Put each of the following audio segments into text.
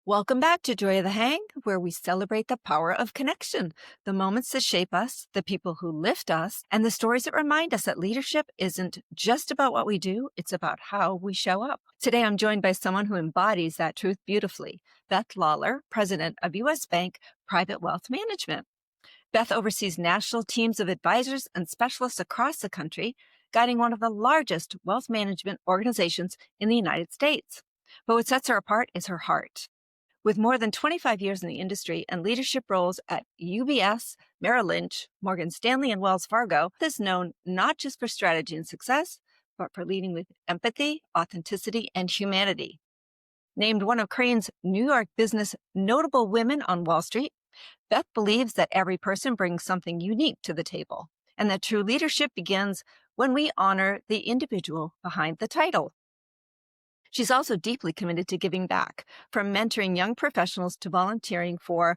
Welcome back to Joy of the Hang, where we celebrate the power of connection, the moments that shape us, the people who lift us, and the stories that remind us that leadership isn't just about what we do, it's about how we show up. Today, I'm joined by someone who embodies that truth beautifully, Beth Lawlor, President of U.S. Bank Private Wealth Management. Beth oversees national teams of advisors and specialists across the country, guiding one of the largest wealth management organizations in the United States. But what sets her apart is her heart. With more than 25 years in the industry and leadership roles at UBS, Merrill Lynch, Morgan Stanley, and Wells Fargo, Beth is known not just for strategy and success, but for leading with empathy, authenticity, and humanity. Named one of Crain's New York Business Notable Women on Wall Street, Beth believes that every person brings something unique to the table, and that true leadership begins when we honor the individual behind the title. She's also deeply committed to giving back, from mentoring young professionals to volunteering for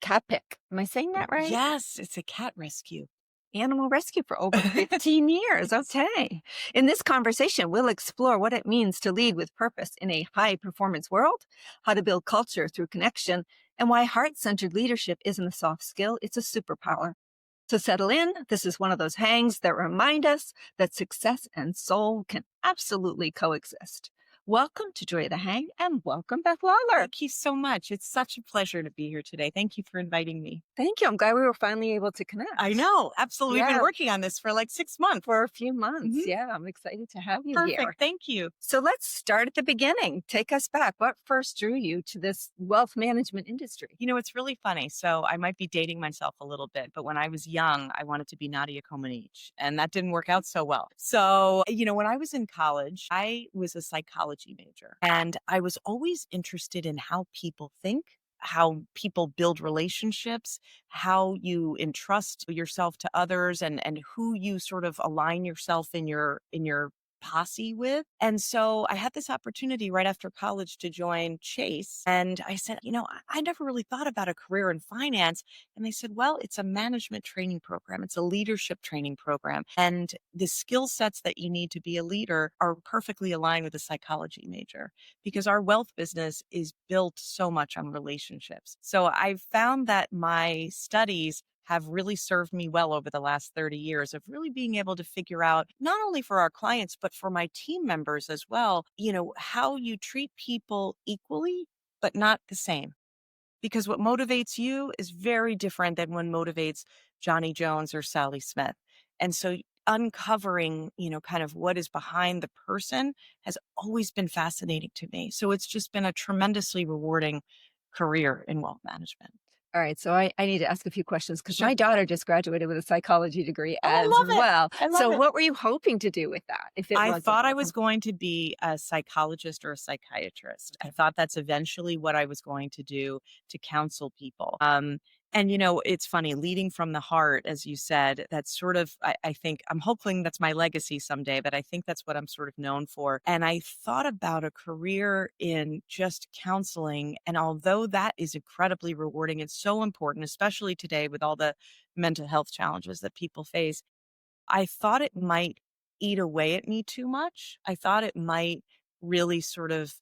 Cat Pick. Am I saying that right? Yes, it's a cat rescue. Animal rescue for over 15 years. Okay. In this conversation, we'll explore what it means to lead with purpose in a high-performance world, how to build culture through connection, and why heart-centered leadership isn't a soft skill, it's a superpower. So settle in. This is one of those hangs that remind us that success and soul can absolutely coexist. Welcome to Joy of the Hang, and welcome, Beth Lawlor. Thank you so much. It's such a pleasure to be here today. Thank you for inviting me. Thank you. I'm glad we were finally able to connect. I know. Absolutely. We've Yeah. been working on this for like 6 months. For a few months. Mhm. Yeah, I'm excited to have you Perfect. here. Thank you. So let's start at the beginning. Take us back. What first drew you to this wealth management industry? You know, it's really funny. So I might be dating myself a little bit, but when I was young, I wanted to be Nadia Comaneci, and that didn't work out so well. So, when I was in college, I was a psychology major, and I was always interested in how people think, how people build relationships, how you entrust yourself to others, and who you sort of align yourself in your posse with. And so I had this opportunity right after college to join Chase. And I said, I never really thought about a career in finance. And they said, well, it's a management training program. It's a leadership training program. And the skill sets that you need to be a leader are perfectly aligned with a psychology major, because our wealth business is built so much on relationships. So I've found that my studies have really served me well over the last 30 years of really being able to figure out, not only for our clients, but for my team members as well, how you treat people equally, but not the same. Because what motivates you is very different than what motivates Johnny Jones or Sally Smith. And so uncovering, kind of what is behind the person has always been fascinating to me. So it's just been a tremendously rewarding career in wealth management. All right. So I need to ask a few questions because Sure. my daughter just graduated with a psychology degree Oh, I as love it. well. I love So it. what were you hoping to do with that? If it I wasn't thought I wealth was going to be a psychologist or a psychiatrist. I thought that's eventually what I was going to do, to counsel people. And it's funny, leading from the heart, as you said, that's sort of, I think, I'm hoping that's my legacy someday, but I think that's what I'm sort of known for. And I thought about a career in just counseling. And although that is incredibly rewarding, it's so important, especially today with all the mental health challenges that people face, I thought it might eat away at me too much. I thought it might really sort of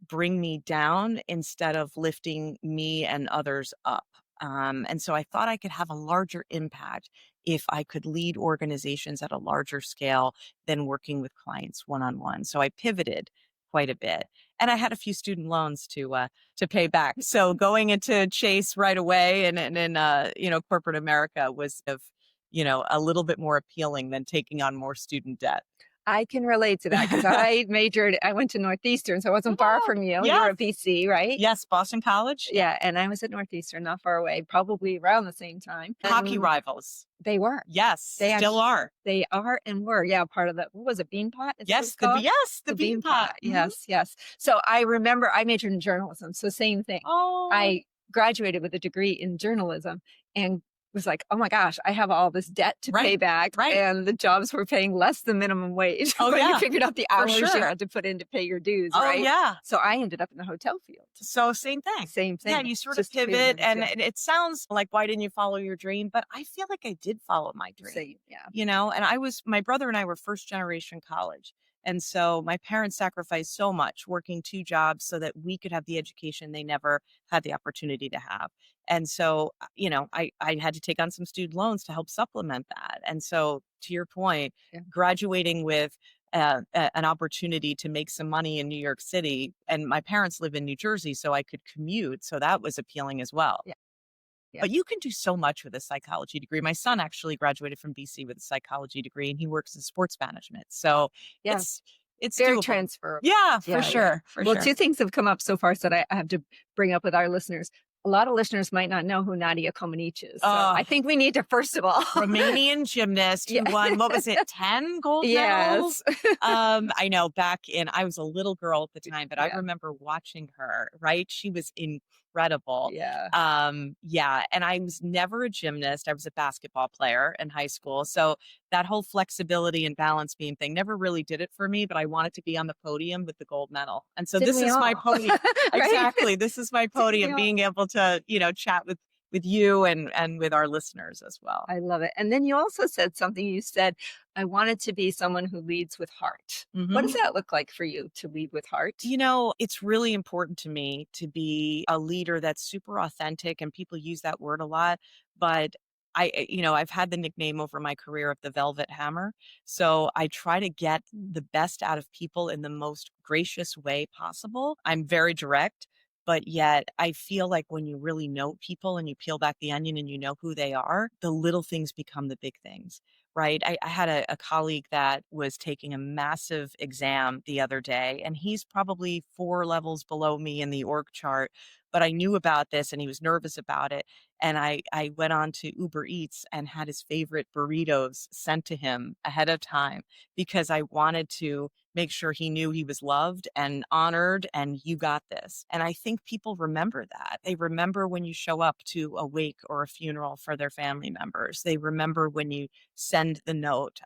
bring me down instead of lifting me and others up. And so I thought I could have a larger impact if I could lead organizations at a larger scale than working with clients one-on-one. So I pivoted quite a bit, and I had a few student loans to pay back. So going into Chase right away and in corporate America was a little bit more appealing than taking on more student debt. I can relate to that because I went to Northeastern, so I wasn't far from you. Yes. You're at BC, right? Yes, Boston College. Yeah. And I was at Northeastern, not far away, probably around the same time. Hockey rivals. They were. Yes, They still are. They are and were. Yeah. Part of the, what was it, Beanpot? Is that what Yes, it's called? the bean pot. Yes, yes. So I remember I majored in journalism. So same thing. Oh, I graduated with a degree in journalism and was like, oh my gosh, I have all this debt to pay back. right. And the jobs were paying less than minimum wage. Oh, But yeah, you figured out the hours you sure. had to put in to pay your dues, Oh, right? yeah. So I ended up in the hotel field. So same thing. Same thing. Yeah, you sort of Just pivoted, pivot, and yeah. it sounds like, why didn't you follow your dream? But I feel like I did follow my dream. Same, yeah. And my brother and I were first generation college. And so my parents sacrificed so much working two jobs so that we could have the education they never had the opportunity to have. And so, I had to take on some student loans to help supplement that. And so, to your point, Yeah. graduating with an opportunity to make some money in New York City, and my parents live in New Jersey, so I could commute. So that was appealing as well. Yeah. Yeah. But you can do so much with a psychology degree. My son actually graduated from BC with a psychology degree, and he works in sports management. So Yeah. it's Very doable. transferable. Yeah, for Yeah, yeah. sure, for Well, sure. two things have come up so far that I have to bring up with our listeners. A lot of listeners might not know who Nadia Comaneci is. So I think we need to, first of all, Romanian gymnast who Yeah. won, what was it, 10 gold medals? yes. I know I was a little girl at the time, but I Yeah. remember watching her, right? She was incredible. Yeah. Yeah. And I was never a gymnast. I was a basketball player in high school. So that whole flexibility and balance beam thing never really did it for me, but I wanted to be on the podium with the gold medal. And so Didn't this we is my all? podium. Right? Exactly. This is my Didn't we podium, all? being able to, chat with you and with our listeners as well. I love it. And then you also said something. You said, I wanted to be someone who leads with heart. What does Mhm. that look like for you to lead with heart? It's really important to me to be a leader that's super authentic, and people use that word a lot, but I've had the nickname over my career of the Velvet Hammer. So I try to get the best out of people in the most gracious way possible. I'm very direct, but yet I feel like when you really know people and you peel back the onion and you know who they are, the little things become the big things. Right. I had a colleague that was taking a massive exam the other day, and he's probably 4 levels below me in the org chart. But I knew about this and he was nervous about it. And I went on to Uber Eats and had his favorite burritos sent to him ahead of time because I wanted to make sure he knew he was loved and honored and you got this. And I think people remember that. They remember when you show up to a wake or a funeral for their family members. They remember when you send the note.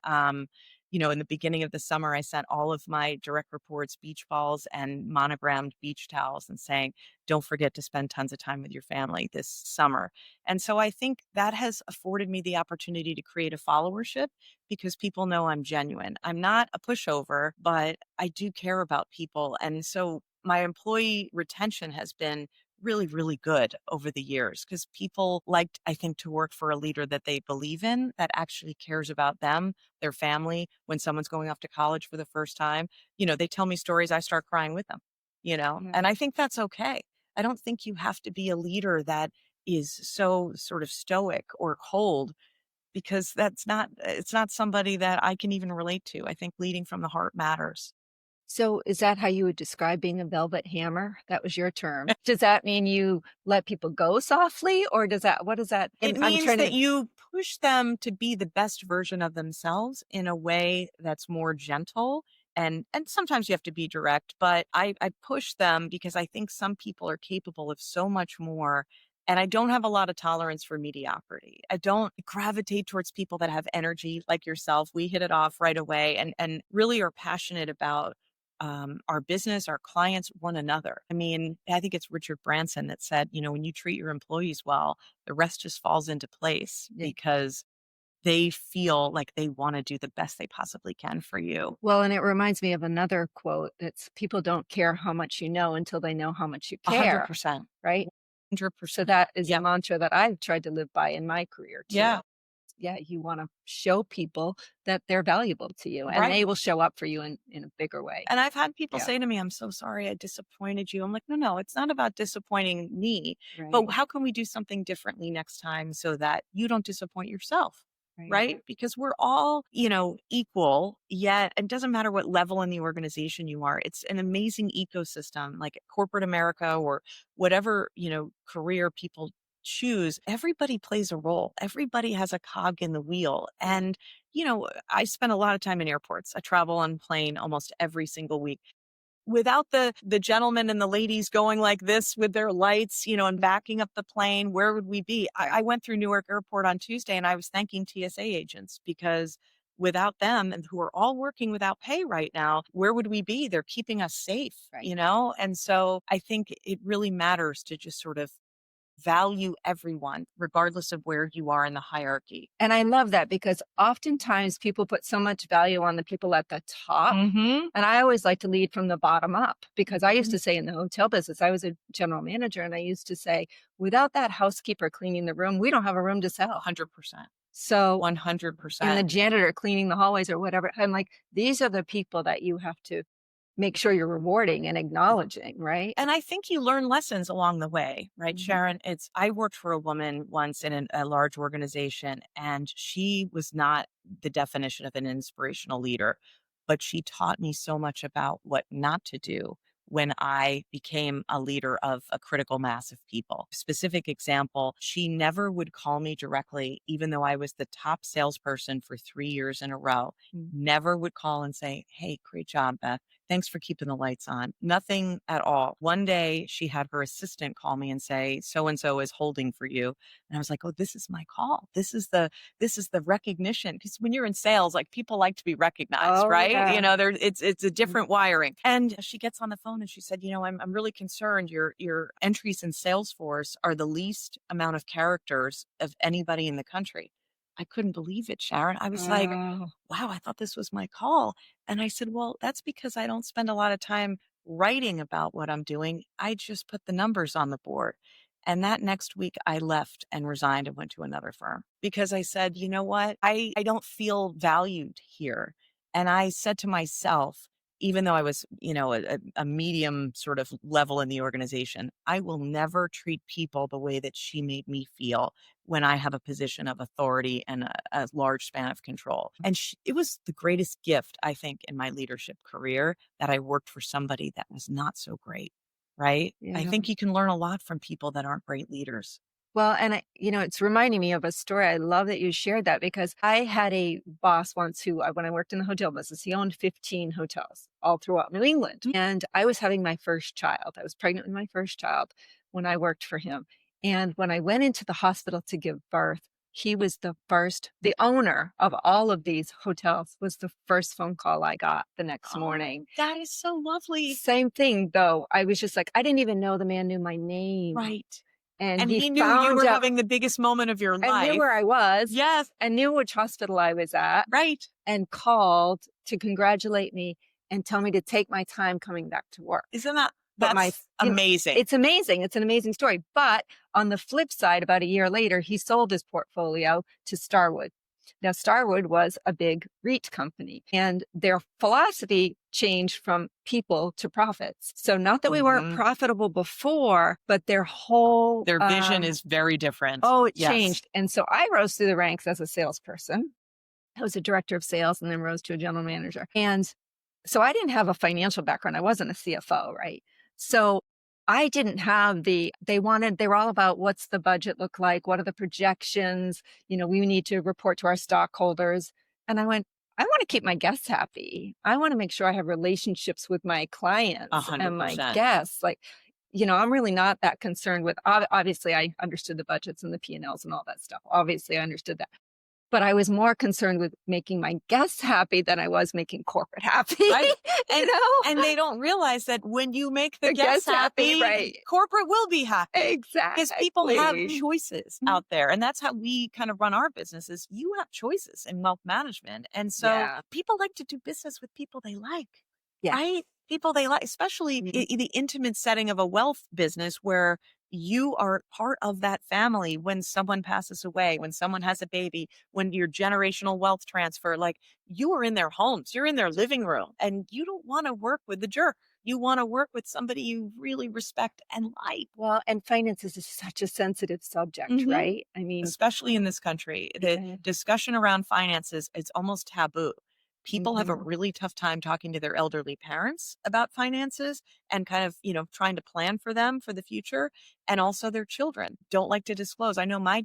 In the beginning of the summer, I sent all of my direct reports beach balls and monogrammed beach towels and saying, don't forget to spend tons of time with your family this summer. And so I think that has afforded me the opportunity to create a followership because people know I'm genuine. I'm not a pushover, but I do care about people. And so my employee retention has been really, really good over the years because people liked, I think, to work for a leader that they believe in, that actually cares about them, their family. When someone's going off to college for the first time, they tell me stories, I start crying with them, Yeah. and I think that's okay. I don't think you have to be a leader that is so sort of stoic or cold because it's not somebody that I can even relate to. I think leading from the heart matters. So is that how you would describe being a velvet hammer? That was your term. Does that mean you let people go softly, or what does that? It I'm means trying that to. you push them to be the best version of themselves in a way that's more gentle. And sometimes you have to be direct, but I push them because I think some people are capable of so much more. And I don't have a lot of tolerance for mediocrity. I don't gravitate towards people that have energy like yourself. We hit it off right away and really are passionate about our business, our clients, one another. I mean, I think it's Richard Branson that said, when you treat your employees well, the rest just falls into place Yeah. because they feel like they want to do the best they possibly can for you. Well, and it reminds me of another quote that's people don't care how much you know until they know how much you care, 100%. right? So 100%. that is a Yeah. mantra that I've tried to live by in my career too. Yeah. Yeah, you want to show people that they're valuable to you and Right. they will show up for you in a bigger way. And I've had people Yeah. say to me, I'm so sorry I disappointed you. I'm like, no, it's not about disappointing me, Right. but how can we do something differently next time so that you don't disappoint yourself? Right. Because we're all, equal, yet it doesn't matter what level in the organization you are. It's an amazing ecosystem, like corporate America or whatever, career people choose. Everybody plays a role. Everybody has a cog in the wheel. And, I spend a lot of time in airports. I travel on plane almost every single week. Without the gentlemen and the ladies going like this with their lights, and backing up the plane, where would we be? I went through Newark Airport on Tuesday and I was thanking TSA agents because without them and who are all working without pay right now, where would we be? They're keeping us safe, Right. And so I think it really matters to just sort of value everyone, regardless of where you are in the hierarchy. And I love that because oftentimes people put so much value on the people at the top. Mm-hmm. And I always like to lead from the bottom up because I used Mhm. to say in the hotel business, I was a general manager, and I used to say, without that housekeeper cleaning the room, we don't have a room to sell. 100%. So, and the 100%. janitor cleaning the hallways or whatever. I'm like, these are the people that you have to make sure you're rewarding and acknowledging, right? And I think you learn lessons along the way, right, Mhm. Sharon? I worked for a woman once in a large organization, and she was not the definition of an inspirational leader, but she taught me so much about what not to do when I became a leader of a critical mass of people. Specific example, she never would call me directly, even though I was the top salesperson for 3 years in a row. Mm. Never would call and say, "Hey, great job, Beth. Thanks for keeping the lights on." Nothing at all. One day she had her assistant call me and say, "So and so is holding for you." And I was like, "Oh, this is my call. This is the recognition." Because when you're in sales, like, people like to be recognized, Oh, right? yeah. There it's a different wiring. And she gets on the phone and she said, "I'm really concerned. Your entries in Salesforce are the least amount of characters of anybody in the country." I couldn't believe it, Sharon. I was like, Wow. wow, I thought this was my call. And I said, "Well, that's because I don't spend a lot of time writing about what I'm doing. I just put the numbers on the board." And that next week, I left and resigned and went to another firm because I said, "You know what? I don't feel valued here." And I said to myself, even though I was, a medium sort of level in the organization, I will never treat people the way that she made me feel when I have a position of authority and a large span of control. And it was the greatest gift, I think, in my leadership career that I worked for somebody that was not so great, right? I Yeah. think you can learn a lot from people that aren't great leaders. Well, and it's reminding me of a story. I love that you shared that because I had a boss once who, when I worked in the hotel business, he owned 15 hotels all throughout New England. Mm. And I was having my first child. I was pregnant with my first child when I worked for him. And when I went into the hospital to give birth, he was the owner of all of these hotels was the first phone call I got the next Oh, morning. that is so lovely. Same thing though. I was just like, I didn't even know the man knew my name. Right. And And he he knew you found were out having the biggest moment of your and knew life. where I was Yes. and knew which hospital I was at Right. and called to congratulate me and tell me to take my time coming back to work. Isn't that But that's amazing. it's amazing. It's an amazing story. But on the flip side, about a year later, he sold his portfolio to Starwood. Now, Starwood was a big REIT company, and their philosophy changed from people to profits. So, not that we weren't Mhm. profitable before, but their whole Their vision is very different. oh, it Yes. changed. And so I rose through the ranks as a salesperson. I was a director of sales and then rose to a general manager. And so I didn't have a financial background. I wasn't a CFO, right? So I didn't have they were all about what's the budget look like? What are the projections? We need to report to our stockholders. And I went, I want to keep my guests happy. I want to make sure I have relationships with my clients and my 100%. guests. Like, I'm really not that concerned with, obviously I understood the budgets and the P&Ls and all that stuff. Obviously I understood that. But I was more concerned with making my guests happy than I was making corporate happy. Right. you And know? and they don't realize that when you make the The guests guests happy, happy, right. corporate will be happy. Exactly. Because people have choices out there. And that's how we kind of run our businesses. You have choices in wealth management. And so Yeah. people like to do business with people they like. Yeah. Right? People they like, especially Mhm. in the intimate setting of a wealth business where you are part of that family when someone passes away, when someone has a baby, when your generational wealth transfer, like, you are in their homes, you're in their living room, and you don't want to work with the jerk. You want to work with somebody you really respect and like. Well, and finances is such a sensitive subject, Mhm. right? I mean, Especially in this country, the yeah. discussion around finances, it's almost taboo. People have a Mhm. really tough time talking to their elderly parents about finances and kind of, trying to plan for them for the future. And also their children don't like to disclose. I know my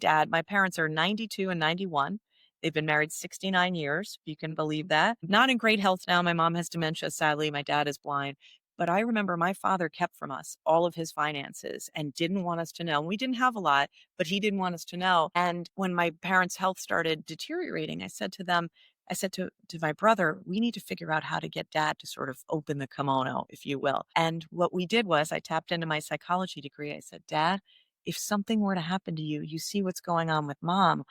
parents are 92 and 91. They've been married 69 years. If you can believe that. Not in great health now. My mom has dementia, sadly. My dad is blind. But I remember my father kept from us all of his finances and didn't want us to know. We didn't have a lot, but he didn't want us to know. And when my parents' health started deteriorating, I said to my brother, we need to figure out how to get dad to sort of open the kimono, if you will. And what we did was I tapped into my psychology degree. I said, Dad, if something were to happen to you, you see what's going on with mom,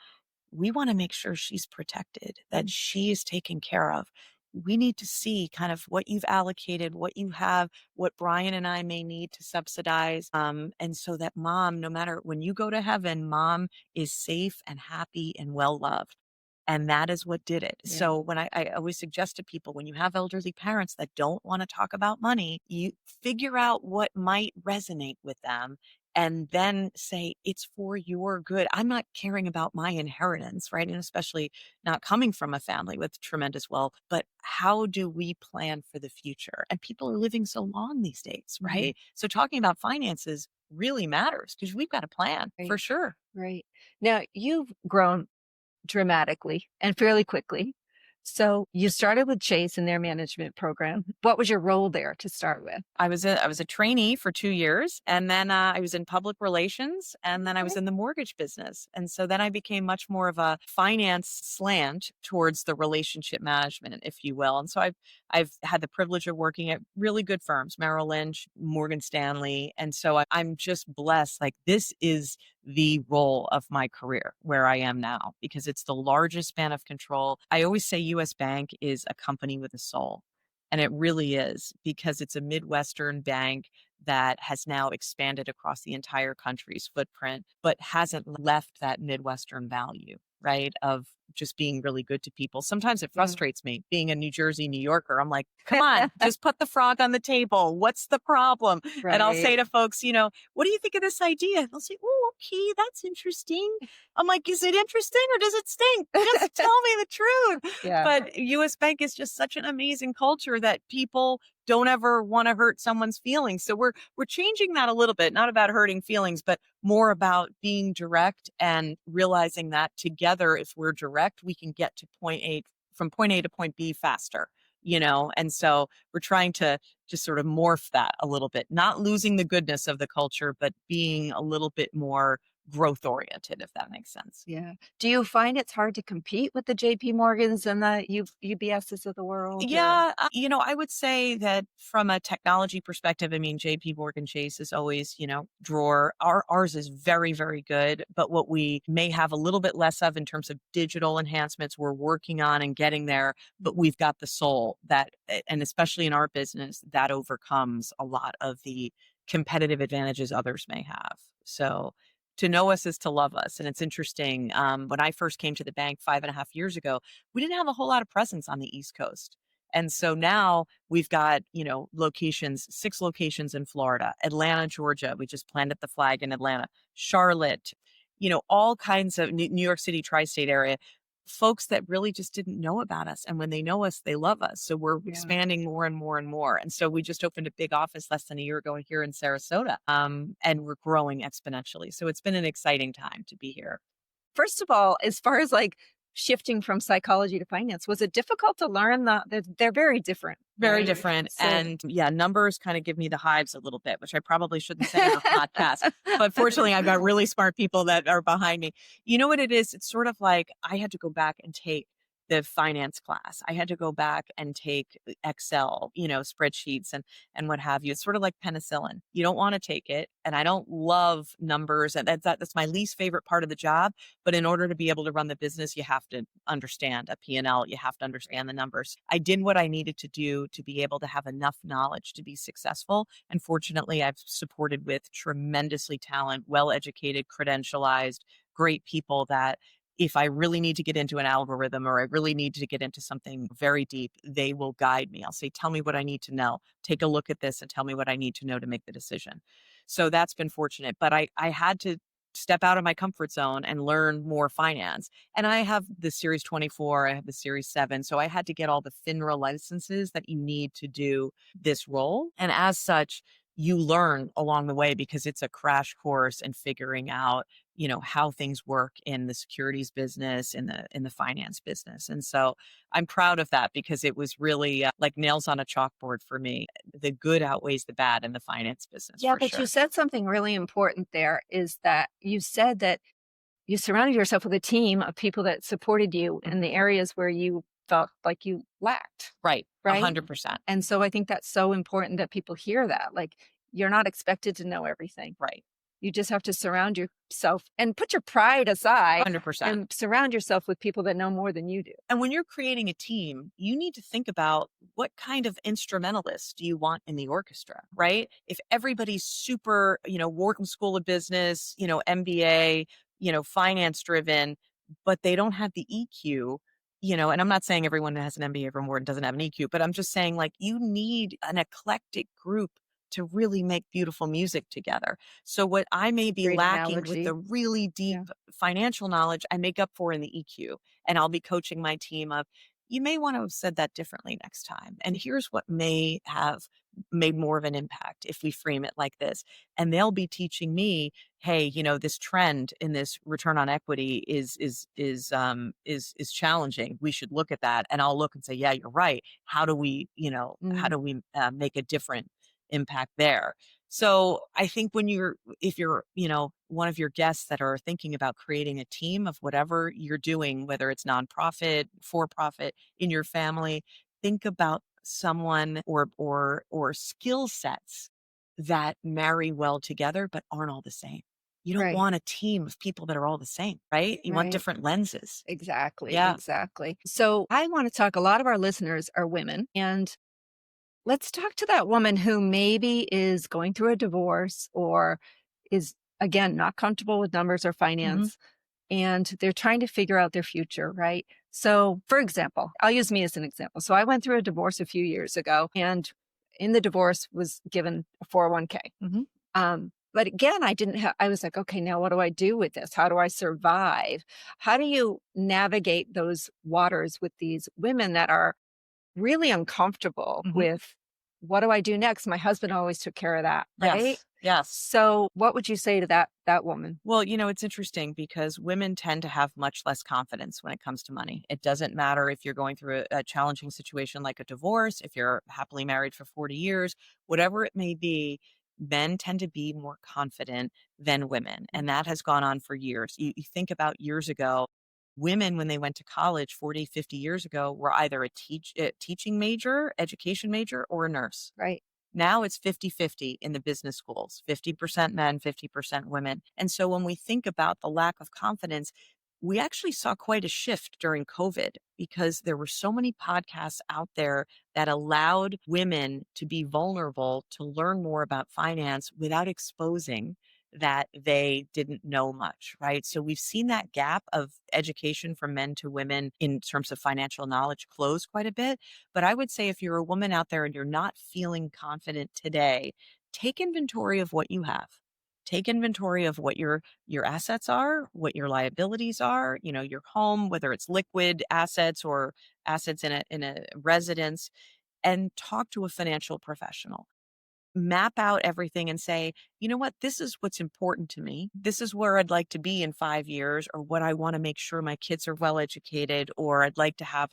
we want to make sure she's protected, that she is taken care of. We need to see kind of what you've allocated, what you have, what Brian and I may need to subsidize. And so that mom, no matter when you go to heaven, mom is safe and happy and well loved. And that is what did it. Yeah. So when I always suggest to people, when you have elderly parents that don't want to talk about money, you figure out what might resonate with them and then say, it's for your good. I'm not caring about my inheritance, right? And especially not coming from a family with tremendous wealth, but how do we plan for the future? And people are living so long these days, right? So talking about finances really matters because we've got a plan for Right. sure. Right. Now, you've grown dramatically and fairly quickly. So you started with Chase in their management program. What was your role there to start with? I was a trainee for 2 years, and then, I was in public relations, and then I was Okay. in the mortgage business, and so then I became much more of a finance slant towards the relationship management, if you will, and so I've had the privilege of working at really good firms, Merrill Lynch, Morgan Stanley, and so I'm just blessed, like, this is the role of my career where I am now because it's the largest span of control. I always say U.S. Bank is a company with a soul. And it really is because it's a Midwestern bank that has now expanded across the entire country's footprint, but hasn't left that Midwestern value, right? Of just being really good to people. Sometimes it Yeah. frustrates me being a New Jersey, New Yorker. I'm like, come on, just put the frog on the table. What's the problem? And I'll say Right. to folks, what do you think of this idea? They'll say, oh, okay, that's interesting. I'm like, is it interesting or does it stink? Just tell me the truth. Yeah. But US Bank is just such an amazing culture that people don't ever want to hurt someone's feelings. So we're changing that a little bit, not about hurting feelings, but more about being direct and realizing that together, if we're direct, we can get to point A to point B faster, And so we're trying to just sort of morph that a little bit, not losing the goodness of the culture, but being a little bit more growth oriented, if that makes sense. Yeah. Do you find it's hard to compete with the JP Morgans and the UBSs of the world? Yeah, I would say that from a technology perspective, I mean, JP Morgan Chase is always, drawer. Ours is very, very good. But what we may have a little bit less of in terms of digital enhancements, we're working on and getting there. But we've got the soul that, and especially in our business, that overcomes a lot of the competitive advantages others may have. So to know us is to love us. And it's interesting. When I first came to the bank 5.5 years ago, we didn't have a whole lot of presence on the East Coast. And so now we've got, locations, 6 locations in Florida, Atlanta, Georgia. We just planted the flag in Atlanta, Charlotte, all kinds of New York City, tri-state area, folks that really just didn't know about us. And when they know us, they love us. So we're Yeah. expanding more and more and more. And so we just opened a big office less than a year ago here in Sarasota. And we're growing exponentially. So it's been an exciting time to be here. First of all, as far as like shifting from psychology to finance, was it difficult to learn they're very different, Very right? different. So And yeah, numbers kind of give me the hives a little bit, which I probably shouldn't say on a podcast. But fortunately, I've got really smart people that are behind me. You know what it is? It's sort of like I had to go back and take the finance class. I had to go back and take Excel, spreadsheets and what have you. It's sort of like penicillin. You don't want to take it. And I don't love numbers. And that's my least favorite part of the job. But in order to be able to run the business, you have to understand a P&L. You have to understand the numbers. I did what I needed to do to be able to have enough knowledge to be successful. And fortunately, I've supported with tremendously talented, well-educated, credentialized, great people that if I really need to get into an algorithm or I really need to get into something very deep, they will guide me. I'll say, tell me what I need to know. Take a look at this and tell me what I need to know to make the decision. So that's been fortunate. But I had to step out of my comfort zone and learn more finance. And I have the Series 24, I have the Series 7. So I had to get all the FINRA licenses that you need to do this role. And as such, you learn along the way because it's a crash course in figuring out how things work in the securities business, in the finance business. And so I'm proud of that because it was really like nails on a chalkboard for me. The good outweighs the bad in the finance business. yeah, For but sure. you said something really important there is that you said that you surrounded yourself with a team of people that supported you in the areas where you felt like you lacked, Right. right? 100%. And so I think that's so important that people hear that. Like you're not expected to know everything. Right. You just have to surround yourself and put your pride aside 100%. and surround yourself with people that know more than you do. And when you're creating a team, you need to think about what kind of instrumentalist do you want in the orchestra, right? If everybody's super, Wharton School of Business, MBA, finance driven, but they don't have the EQ, and I'm not saying everyone that has an MBA from Wharton doesn't have an EQ, but I'm just saying like you need an eclectic group to really make beautiful music together. So what I may be Great lacking with analogy. the really deep Yeah. financial knowledge, I make up for in the EQ. And I'll be coaching my team of, you may want to have said that differently next time. And here's what may have made more of an impact if we frame it like this. And they'll be teaching me, hey, this trend in this return on equity is challenging. We should look at that. And I'll look and say, yeah, you're right. How do we, Mm, make a different impact there? So I think if you're, one of your guests that are thinking about creating a team of whatever you're doing, whether it's nonprofit, for profit, in your family, think about someone or skill sets that marry well together but aren't all the same. You don't right. want a team of people that are all the same, right? You want Right. different lenses. Exactly. Yeah. Exactly. So I want to talk, a lot of our listeners are women, and let's talk to that woman who maybe is going through a divorce or is, again, not comfortable with numbers or Hmm. finance, and they're trying to figure out their future, right? So, for example, I'll use me as an example. So, I went through a divorce a few years ago, and in the divorce was given a 401k. Hmm. But again, I didn't have, I was like, okay, now what do I do with this? How do I survive? How do you navigate those waters with these women that are really uncomfortable Hmm. with, what do I do next? My husband always took care of that, right? Yes. Yes. So what would you say to that woman? Well, it's interesting because women tend to have much less confidence when it comes to money. It doesn't matter if you're going through a challenging situation like a divorce, if you're happily married for 40 years, whatever it may be, men tend to be more confident than women. Mm, And that has gone on for years. You think about years ago, women, when they went to college 40, 50 years ago, were either a teaching major, education major, or a nurse. right. Now it's 50-50 in the business schools, 50% men, 50% women. And so when we think about the lack of confidence, we actually saw quite a shift during COVID because there were so many podcasts out there that allowed women to be vulnerable to learn more about finance without exposing that they didn't know much, right? So we've seen that gap of education from men to women in terms of financial knowledge close quite a bit. But I would say if you're a woman out there and you're not feeling confident today, take inventory of what you have. Take inventory of what your assets are, what your liabilities are, your home, whether it's liquid assets or assets in a residence, and talk to a financial professional. Map out everything and say, you know what, this is what's important to me. This is where I'd like to be in 5 years, or what I want to make sure my kids are well educated, or I'd like to have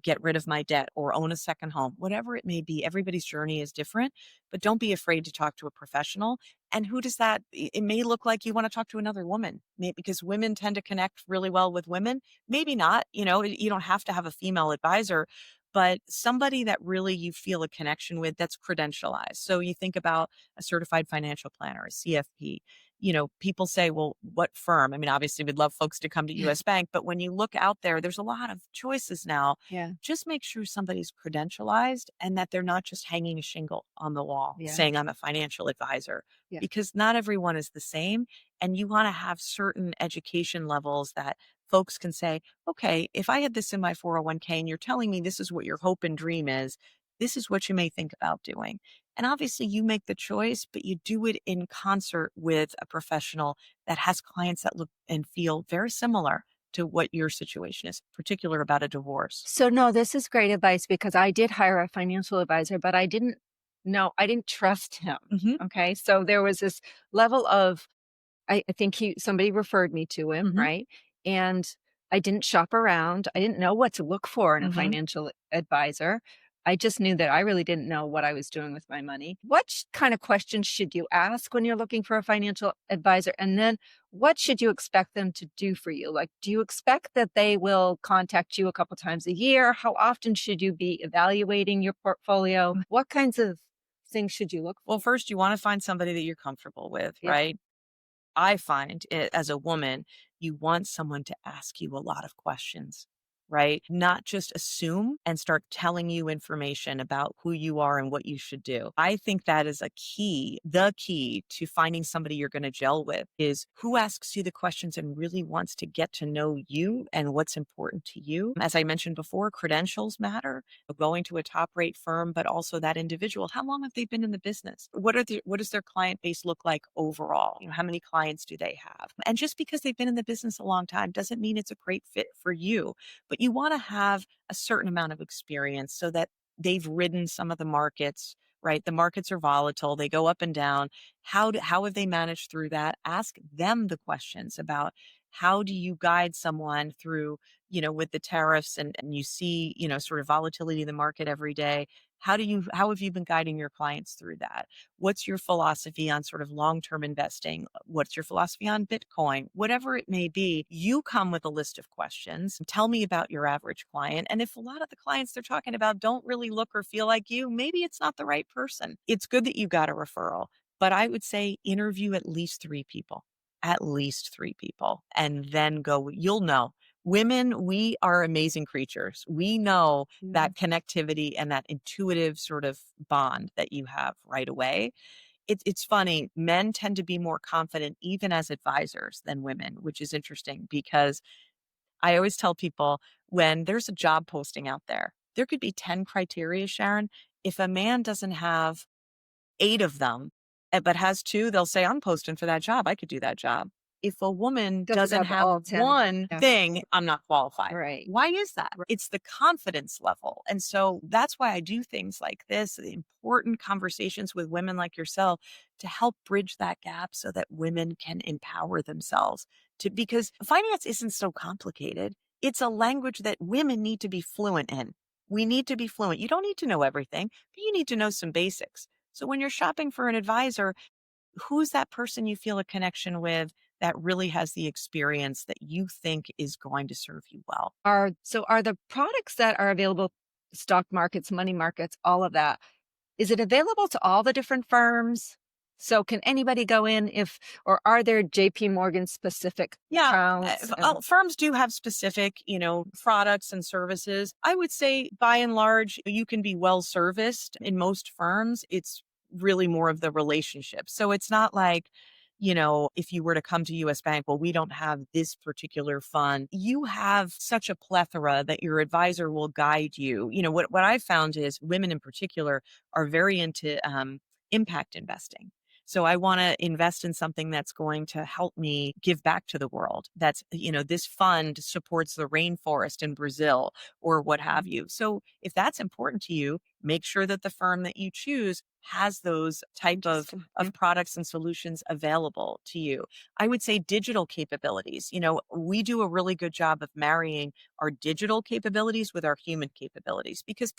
get rid of my debt or own a second home, whatever it may be. Everybody's journey is different, but don't be afraid to talk to a professional. And who does that? It may look like you want to talk to another woman, because women tend to connect really well with women. Maybe not, you don't have to have a female advisor, but somebody that really you feel a connection with that's credentialized. So you think about a certified financial planner, a CFP. People say, well, what firm? I mean, obviously, we'd love folks to come to U.S. Bank, but when you look out there, there's a lot of choices now. Yeah. Just make sure somebody's credentialized and that they're not just hanging a shingle on the wall Yeah. saying, I'm a financial advisor, Yeah. because not everyone is the same. And you want to have certain education levels that folks can say, okay, if I had this in my 401k and you're telling me this is what your hope and dream is, this is what you may think about doing. And obviously, you make the choice, but you do it in concert with a professional that has clients that look and feel very similar to what your situation is, particular about a divorce. So no, this is great advice because I did hire a financial advisor, but I didn't trust him. Hmm. Okay. So there was this level of, I think somebody referred me to him, Hmm. right? And I didn't shop around. I didn't know what to look for in a Hmm. financial advisor. I just knew that I really didn't know what I was doing with my money. What kind of questions should you ask when you're looking for a financial advisor? And then what should you expect them to do for you? Like, do you expect that they will contact you a couple times a year? How often should you be evaluating your portfolio? What kinds of things should you look for? Well, first, you want to find somebody that you're comfortable with, Yeah. right? I find it, as a woman, you want someone to ask you a lot of questions, right? Not just assume and start telling you information about who you are and what you should do. I think that is a key. The key to finding somebody you're going to gel with is who asks you the questions and really wants to get to know you and what's important to you. As I mentioned before, credentials matter. Going to a top rate firm, but also that individual. How long have they been in the business? What does their client base look like overall? How many clients do they have? And just because they've been in the business a long time doesn't mean it's a great fit for you. But you want to have a certain amount of experience so that they've ridden some of the markets, right? The markets are volatile, they go up and down. How have they managed through that? Ask them the questions about how do you guide someone through, with the tariffs and you see, sort of volatility in the market every day. How have you been guiding your clients through that? What's your philosophy on sort of long-term investing? What's your philosophy on Bitcoin? Whatever it may be, you come with a list of questions. Tell me about your average client. And if a lot of the clients they're talking about don't really look or feel like you, maybe it's not the right person. It's good that you got a referral, but I would say interview at least three people, and then go, you'll know. Women, we are amazing creatures. We know that connectivity and that intuitive sort of bond that you have right away. It's funny. Men tend to be more confident even as advisors than women, which is interesting because I always tell people when there's a job posting out there, there could be 10 criteria, Sharon. If a man doesn't have 8 of them, but has 2, they'll say, I'm posting for that job. I could do that job. If a woman doesn't have all 10. one Yeah. thing, I'm not qualified. Right. Why is that? It's the confidence level. And so that's why I do things like this, the important conversations with women like yourself to help bridge that gap so that women can empower themselves because finance isn't so complicated. It's a language that women need to be fluent in. We need to be fluent. You don't need to know everything, but you need to know some basics. So when you're shopping for an advisor, who's that person you feel a connection with that really has the experience that you think is going to serve you well? Are the products that are available, stock markets, money markets, all of that, is it available to all the different firms? So can anybody go in or are there JP Morgan specific accounts? Firms do have specific, products and services. I would say by and large, you can be well serviced in most firms. It's really more of the relationship. So it's not like, if you were to come to U.S. Bank, well, we don't have this particular fund. You have such a plethora that your advisor will guide you. What I found is women in particular are very into impact investing. So I want to invest in something that's going to help me give back to the world. That's, this fund supports the rainforest in Brazil or what have you. So if that's important to you, make sure that the firm that you choose has those type of products and solutions available to you. I would say digital capabilities. We do a really good job of marrying our digital capabilities with our human capabilities because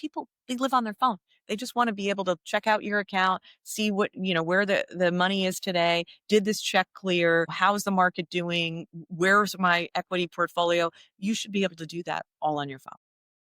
they live on their phone. They just want to be able to check out your account, see what, where the money is today. Did this check clear? How's the market doing? Where's my equity portfolio? You should be able to do that all on your phone.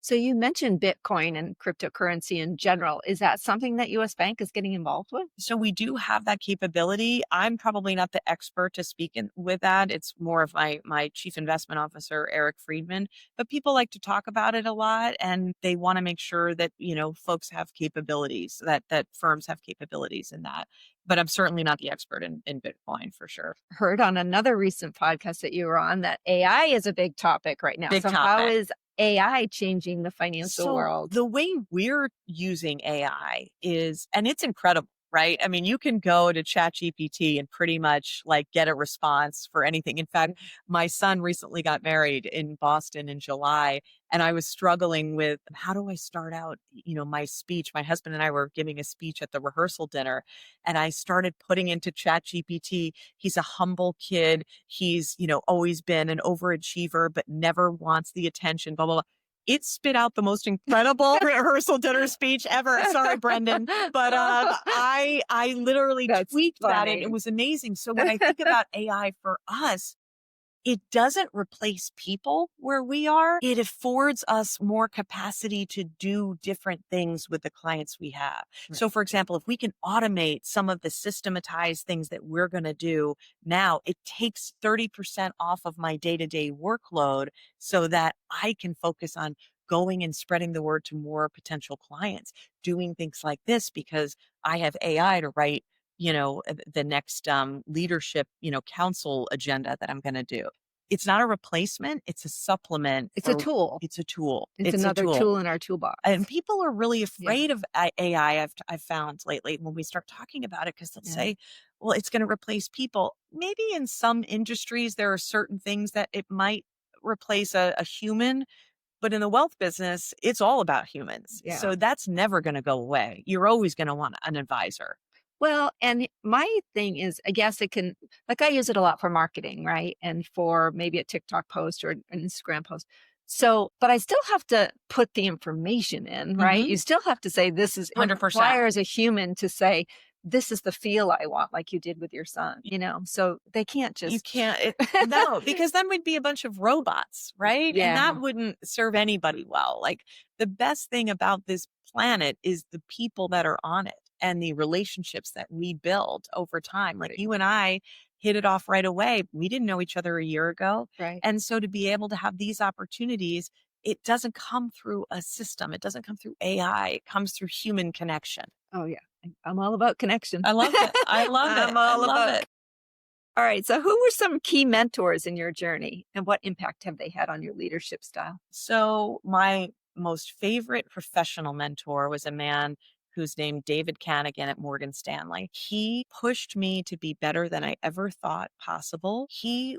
So you mentioned Bitcoin and cryptocurrency in general. Is that something that U.S. Bank is getting involved with? So we do have that capability. I'm probably not the expert to speak with that. It's more of my chief investment officer, Eric Friedman. But people like to talk about it a lot, and they want to make sure that folks have capabilities, that firms have capabilities in that. But I'm certainly not the expert in Bitcoin for sure. Heard on another recent podcast that you were on that AI is a big topic right now. Big topic. How is AI changing the financial world? The way we're using AI and it's incredible, right? I mean, you can go to ChatGPT and pretty much get a response for anything. In fact, my son recently got married in Boston in July, and I was struggling with how do I start out, my speech. My husband and I were giving a speech at the rehearsal dinner, and I started putting into ChatGPT. He's a humble kid. He's, always been an overachiever, but never wants the attention, blah, blah, blah. It spit out the most incredible rehearsal dinner speech ever. Sorry, Brendan. But I literally tweaked that, and it was amazing. So when I think about AI for us, It doesn't replace people where we are. It affords us more capacity to do different things with the clients we have. Right. So, for example, if we can automate some of the systematized things that we're going to do now, it takes 30% off of my day-to-day workload so that I can focus on going and spreading the word to more potential clients, doing things like this because I have AI to write the next leadership, council agenda that I'm going to do. It's not a replacement. It's a supplement. It's a tool. It's a tool. It's It's a another tool. tool in our toolbox. And people are really Yeah. afraid of AI. I've found lately when we start talking about it, because they'll Yeah. say, well, it's going to replace people. Maybe in some industries, there are certain things that it might replace a human. But in the wealth business, it's all about humans. Yeah. So that's never going to go away. You're always going to want an advisor. Well, and my thing is, I guess it can, like I use it a lot for marketing, right? And for maybe a TikTok post or an Instagram post. So, but I still have to put the information in, right? Mhm. You still have to say, this is, it 100%. requires a human to say, this is the feel I want, like you did with your son, so they can't You just. can't, no, because then we'd be a bunch of robots, right? And Yeah. that wouldn't serve anybody well. Like the best thing about this planet is the people that are on it and the relationships that we build over time. Like Right. you and I hit it off right away. We didn't know each other a year ago. Right. And so to be able to have these opportunities, it doesn't come through a system. It doesn't come through AI. It comes through human connection. Oh, yeah. I'm all about connection. I love it. I love it. I'm I all love about it. All right. So, who were some key mentors in your journey and what impact have they had on your leadership style? So, my most favorite professional mentor was a man who's named David Canigan at Morgan Stanley. He pushed me to be better than I ever thought possible. He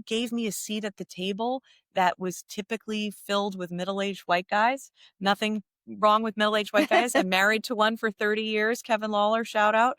gave me a seat at the table that was typically filled with middle-aged white guys. Nothing wrong with middle-aged white guys. I'm married to one for 30 years, Kevin Lawlor, shout out.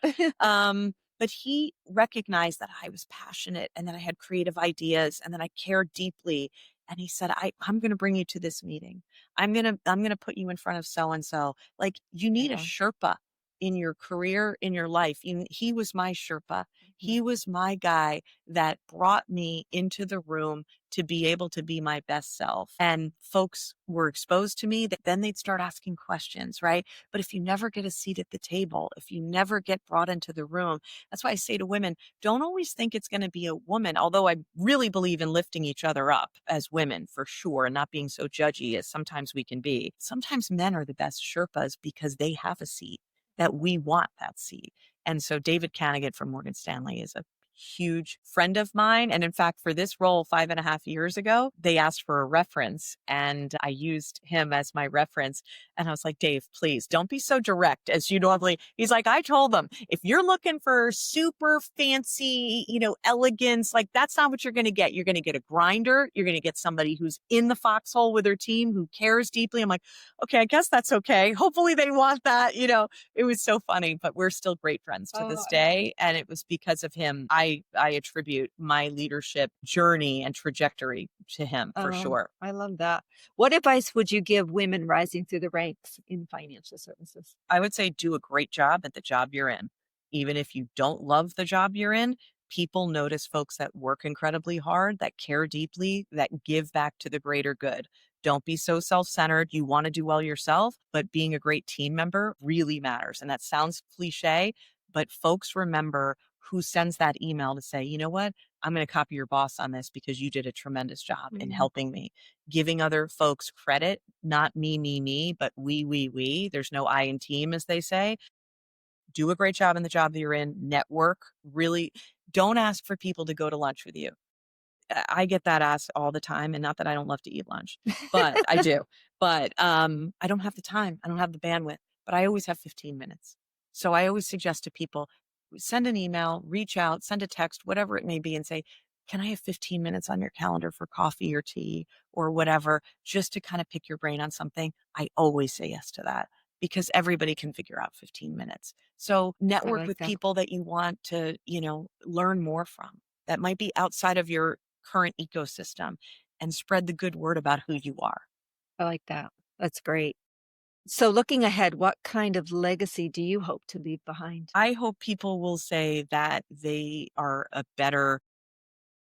But he recognized that I was passionate and that I had creative ideas and that I cared deeply. And he said, I'm going to bring you to this meeting. I'm going to put you in front of so-and-so. Like you need a Yeah. Sherpa in your career, in your life. He was my Sherpa. Mhm. He was my guy that brought me into the room to be able to be my best self. And folks were exposed to me that then they'd start asking questions, right? But if you never get a seat at the table, if you never get brought into the room, that's why I say to women, don't always think it's going to be a woman, although I really believe in lifting each other up as women for sure, and not being so judgy as sometimes we can be. Sometimes men are the best Sherpas because they have a seat that we want that seat. And so David Canigan from Morgan Stanley is a huge friend of mine. And in fact, for this role 5.5 years ago, they asked for a reference and I used him as my reference. And I was like, Dave, please don't be so direct as you normally. He's like, I told them, if you're looking for super fancy, elegance, like that's not what you're going to get. You're going to get a grinder. You're going to get somebody who's in the foxhole with their team, who cares deeply. I'm like, okay, I guess that's okay. Hopefully they want that. It was so funny, but we're still great friends to this day. And it was because of him. I attribute my leadership journey and trajectory to him for sure. I love that. What advice would you give women rising through the ranks in financial services? I would say do a great job at the job you're in. Even if you don't love the job you're in, people notice folks that work incredibly hard, that care deeply, that give back to the greater good. Don't be so self-centered. You want to do well yourself, but being a great team member really matters. And that sounds cliche, but folks remember who sends that email to say, you know what? I'm going to copy your boss on this because you did a tremendous job in helping me. Giving other folks credit, not me, but we. There's no I in team, as they say. Do a great job in the job that you're in. Network. Really don't ask for people to go to lunch with you. I get that asked all the time, and not that I don't love to eat lunch, but I do. But I don't have the time. I don't have the bandwidth, but I always have 15 minutes. So I always suggest to people, send an email, reach out, send a text, whatever it may be, and say, can I have 15 minutes on your calendar for coffee or tea or whatever, just to kind of pick your brain on something? I always say yes to that because everybody can figure out 15 minutes. So I network like with that. people that you want to, learn more from, that might be outside of your current ecosystem, and spread the good word about who you are. I like that. That's great. So, looking ahead, what kind of legacy do you hope to leave behind? I hope people will say that they are a better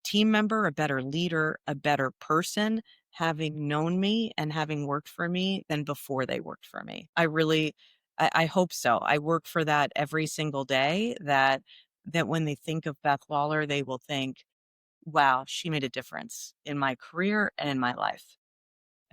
team member, a better leader, a better person, having known me and having worked for me than before they worked for me. I hope so. I work for that every single day, that when they think of Beth Lawlor, they will think, wow, she made a difference in my career and in my life.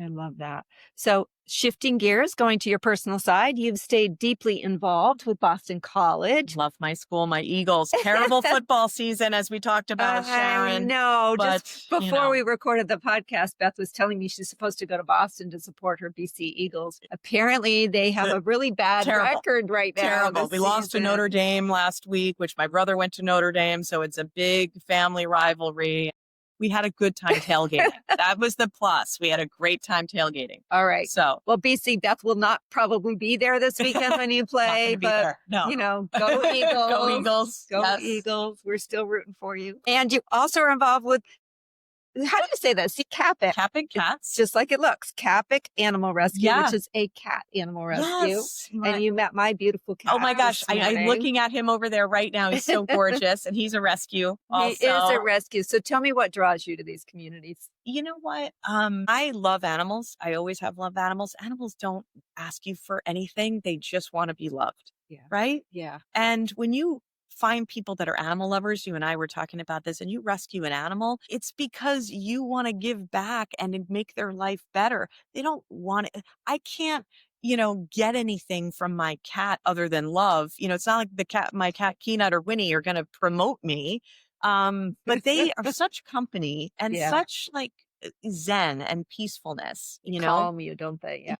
I love that. So, shifting gears, going to your personal side, you've stayed deeply involved with Boston College. Love my school, my Eagles. Terrible football season, as we talked about, Sharon. No, But, just before we recorded the podcast, Beth was telling me she's supposed to go to Boston to support her BC Eagles. Apparently, they have a really bad record right now. Terrible. We lost to Notre Dame last week, which my brother went to Notre Dame, so it's a big family rivalry. We had a good time tailgating. That was the plus. We had a great time tailgating. All right. So, well, BC, Beth will not probably be there this weekend when you play, but no. You know, go Eagles. Go Eagles. Go Yes. Eagles. We're still rooting for you. And you also are involved with, how do you say that? See, CAPIC. CAPIC Cats. Just like it looks. CAPIC Animal Rescue, Yeah. which is a cat animal rescue. Yes. And you met my beautiful cat. Oh my gosh. this morning. I'm looking at him over there right now. He's so gorgeous. And he's a rescue also. He is a rescue. So tell me what draws you to these communities. You know what? I love animals. I always have loved animals. Animals don't ask you for anything. They just want to be loved. Yeah. Right? Yeah. And when you find people that are animal lovers, you and I were talking about this, and you rescue an animal, it's because you want to give back and make their life better. They don't want it. I can't, get anything from my cat other than love. It's not like my cat Peanut or Winnie are going to promote me. But they are such company and such zen and peacefulness, Calm you, don't they? Yeah.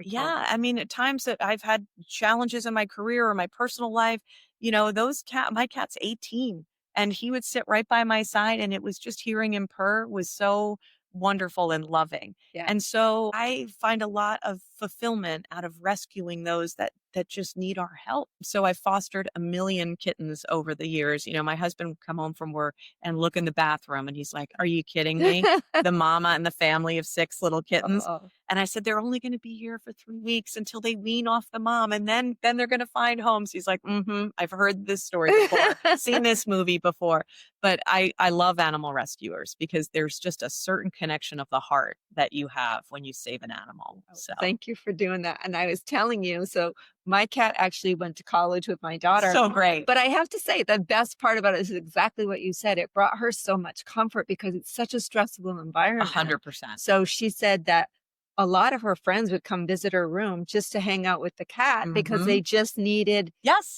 Yeah. I mean, at times that I've had challenges in my career or my personal life, my cat's 18 and he would sit right by my side, and it was just hearing him purr was so wonderful and loving. Yeah. And so I find a lot of fulfillment out of rescuing those that just need our help. So I fostered 1 million kittens over the years. My husband would come home from work and look in the bathroom and he's like, are you kidding me? The mama and the family of 6 little kittens. Uh-oh. And I said, they're only going to be here for 3 weeks until they wean off the mom. And then they're going to find homes. He's like, I've heard this story before, seen this movie before. But I love animal rescuers because there's just a certain connection of the heart that you have when you save an animal. So thank you for doing that. And I was telling you, so my cat actually went to college with my daughter. So great. But I have to say, the best part about it is exactly what you said. It brought her so much comfort because it's such a stressful environment. 100%. So she said that a lot of her friends would come visit her room just to hang out with the cat because they just needed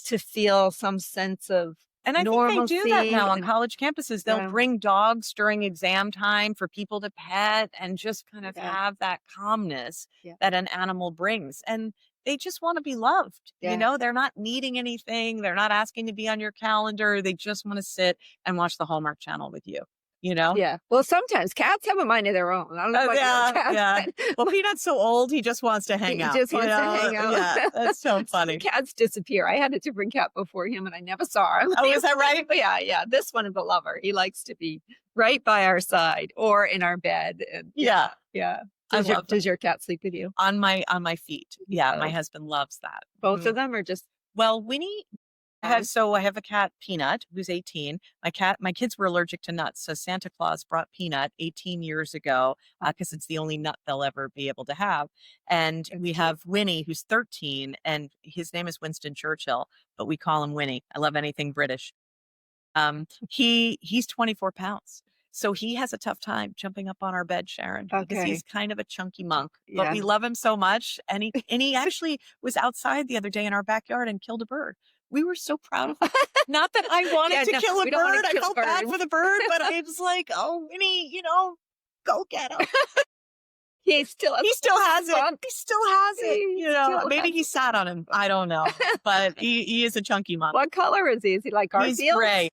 to feel some sense of and I think they do that now on college campuses. They'll bring dogs during exam time for people to pet and just kind of have that calmness that an animal brings. And they just want to be loved. They're not needing anything. They're not asking to be on your calendar. They just want to sit and watch the Hallmark Channel with you. Yeah. Well, sometimes cats have a mind of their own. I don't know about your cat. Well, Peanut's so old, he just wants to hang out. He just wants to hang out. Yeah, that's so funny. Cats disappear. I had a different cat before him, and I never saw him. Oh, is that right? Yeah. This one is a lover. He likes to be right by our side or in our bed. And yeah. Does your cat sleep with you? On my feet. Yeah, my husband loves that. Both of them, or just? Well, Winnie. I have a cat, Peanut, who's 18. My kids were allergic to nuts. So Santa Claus brought Peanut 18 years ago because it's the only nut they'll ever be able to have. And we have Winnie, who's 13, and his name is Winston Churchill, but we call him Winnie. I love anything British. He's 24 pounds. So he has a tough time jumping up on our bed, Sharon, because he's kind of a chunky monk, but we love him so much. And he actually was outside the other day in our backyard and killed a bird. We were so proud of him. Not that I wanted to kill a bird. I felt bad for the bird, but I was like, oh, Winnie, go get him. He still has it. He still has it. Maybe he sat on him. I don't know. But he is a chunky monk. What color is he? Is he like Garfield? He's gray.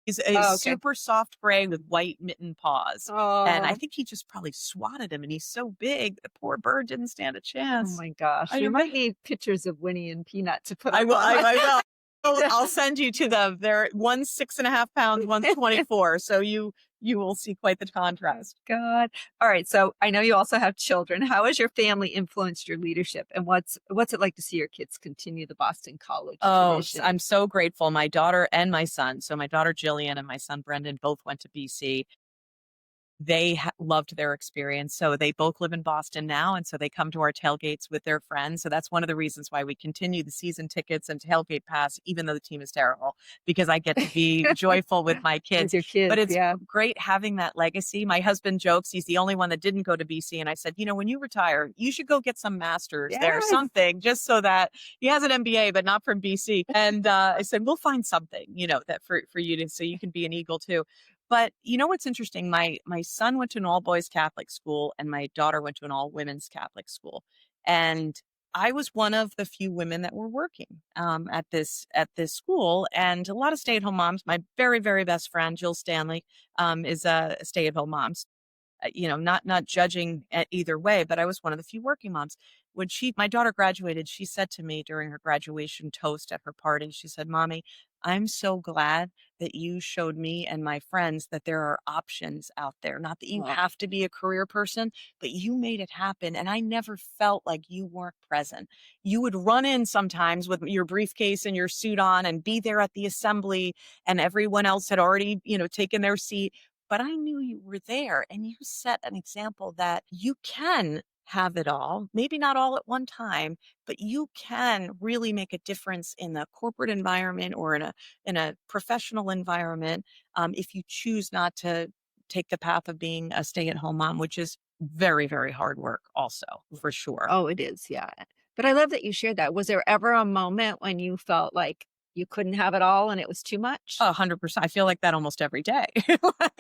He's a super soft gray with white mitten paws. Oh. And I think he just probably swatted him, and he's so big, the poor bird didn't stand a chance. Oh my gosh. You might need pictures of Winnie and Peanut to put I will. I'll send you to them. They're one's 6.5 pounds, one's 24. So you you will see quite the contrast. God. All right. So I know you also have children. How has your family influenced your leadership? And what's it like to see your kids continue the Boston College Oh, tradition? I'm so grateful. My daughter and my son. So my daughter Jillian and my son Brendan both went to BC. They loved their experience. So they both live in Boston now. And so they come to our tailgates with their friends. So that's one of the reasons why we continue the season tickets and tailgate pass, even though the team is terrible, because I get to be joyful with my With kids. your But kids, it's yeah. great having that legacy. My husband jokes he's the only one that didn't go to BC. And I said, when you retire, you should go get some masters there, Yes. something, just so that he has an MBA, but not from BC. And I said, we'll find something, that for you to, so you can be an Eagle too. But what's interesting? My son went to an all boys Catholic school and my daughter went to an all women's Catholic school. And I was one of the few women that were working at this school, and a lot of stay at home moms. My very very best friend Jill Stanley is a stay at home mom. Not judging either way, but I was one of the few working moms. When my daughter graduated, she said to me during her graduation toast at her party, she said, "Mommy, I'm so glad that you showed me and my friends that there are options out there. Not that you Oh, have to be a career person, but you made it happen. And I never felt like you weren't present. You would run in sometimes with your briefcase and your suit on and be there at the assembly, and everyone else had already, taken their seat. But I knew you were there, and you set an example that you can have it all, maybe not all at one time, but you can really make a difference in the corporate environment or in a professional environment, if you choose not to take the path of being a stay-at-home mom, which is very, very hard work also, for sure. oh, it is, yeah. But I love that you shared that. Was there ever a moment when you felt like you couldn't have it all and it was too much? 100%. I feel like that almost every day.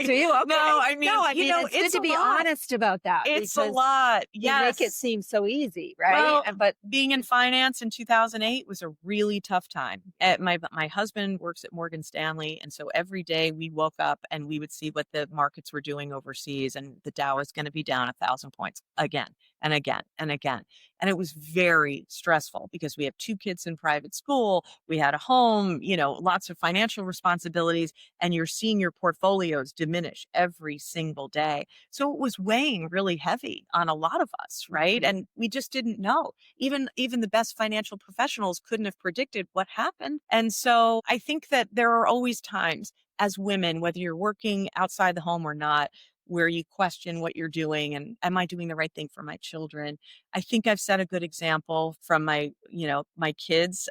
Do you? Okay. No, I No, mean, I mean, it's good it's to a be lot. honest about that It's a because lot. you make it Yes. seem so easy, right? Well, But being in finance in 2008 was a really tough time. My husband works at Morgan Stanley, and so every day we woke up and we would see what the markets were doing overseas, and the Dow was going to be down 1,000 points again and again and again. And it was very stressful because we have two kids in private school, we had a home, lots of financial responsibilities, and you're seeing your portfolios diminish every single day. So it was weighing really heavy on a lot of us, right? Mhm. And we just didn't know. Even the best financial professionals couldn't have predicted what happened. And so I think that there are always times as women, whether you're working outside the home or not, where you question what you're doing and am I doing the right thing for my children? I think I've set a good example from my kids.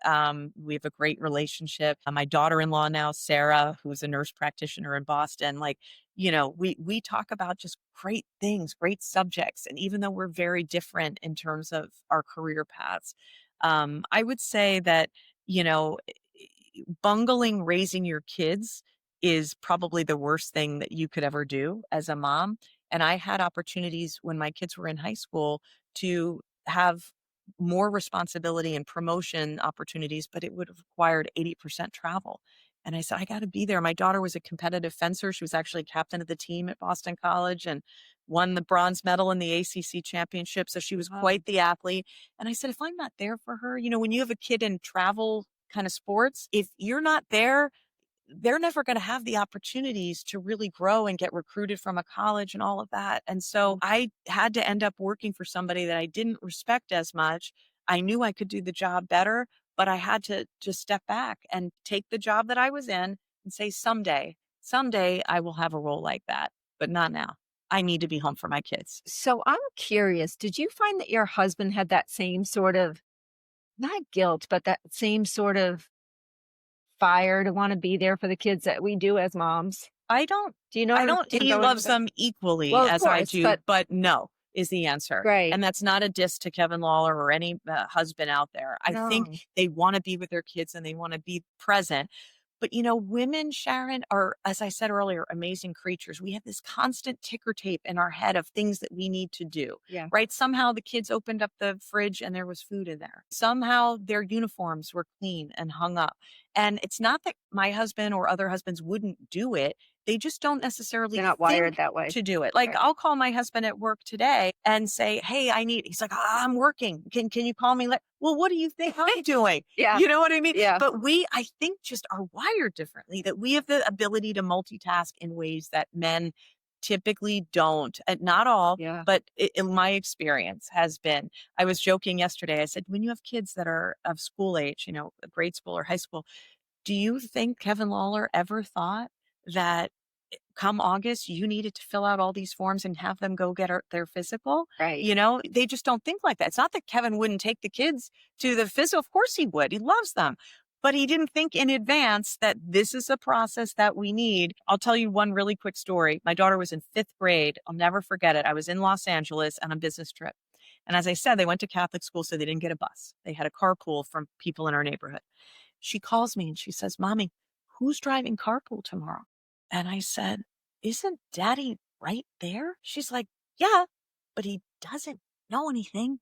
We have a great relationship. My daughter-in-law now, Sarah, who is a nurse practitioner in Boston, like, we talk about just great things, great subjects. And even though we're very different in terms of our career paths, I would say that, you know, bungling raising your kids is probably the worst thing that you could ever do as a mom. And I had opportunities when my kids were in high school to have more responsibility and promotion opportunities, but it would have required 80% travel. And I said, I got to be there. My daughter was a competitive fencer. She was actually captain of the team at Boston College and won the bronze medal in the ACC championship. So she was Wow. quite the athlete. And I said, if I'm not there for her, when you have a kid in travel kind of sports, if you're not there, they're never going to have the opportunities to really grow and get recruited from a college and all of that. And so I had to end up working for somebody that I didn't respect as much. I knew I could do the job better, but I had to just step back and take the job that I was in and say, someday I will have a role like that, but not now. I need to be home for my kids. So I'm curious, did you find that your husband had that same sort of, not guilt, but that same sort of fire to want to be there for the kids that we do as moms? I don't Do you know I what I'm don't do you he know what I'm loves saying? them equally Well, of as I course, do, but no is the answer. right. And that's not a diss to Kevin Lawlor or any husband out there. I think No. they want to be with their kids and they want to be present. But women, Sharon, are, as I said earlier, amazing creatures. We have this constant ticker tape in our head of things that we need to do, Yeah. right? Somehow the kids opened up the fridge and there was food in there. Somehow their uniforms were clean and hung up. And it's not that my husband or other husbands wouldn't do it. they just don't necessarily They're not wired think that way. to do it. Like Right. I'll call my husband at work today and say, hey, he's like, I'm working. Can you call me? Well, what do you think I'm doing? Yeah. You know what I mean? Yeah. But I think, just are wired differently, that we have the ability to multitask in ways that men typically don't. And not all, Yeah. but in my experience has been, I was joking yesterday. I said, when you have kids that are of school age, grade school or high school, do you think Kevin Lawlor ever thought that come August, you needed to fill out all these forms and have them go get their physical? Right. They just don't think like that. It's not that Kevin wouldn't take the kids to the physical. Of course he would. He loves them. But he didn't think in advance that this is a process that we need. I'll tell you one really quick story. My daughter was in 5th grade. I'll never forget it. I was in Los Angeles on a business trip. And as I said, they went to Catholic school, so they didn't get a bus. They had a carpool from people in our neighborhood. She calls me and she says, Mommy, who's driving carpool tomorrow? And I said, isn't Daddy right there? She's like, yeah, but he doesn't know anything.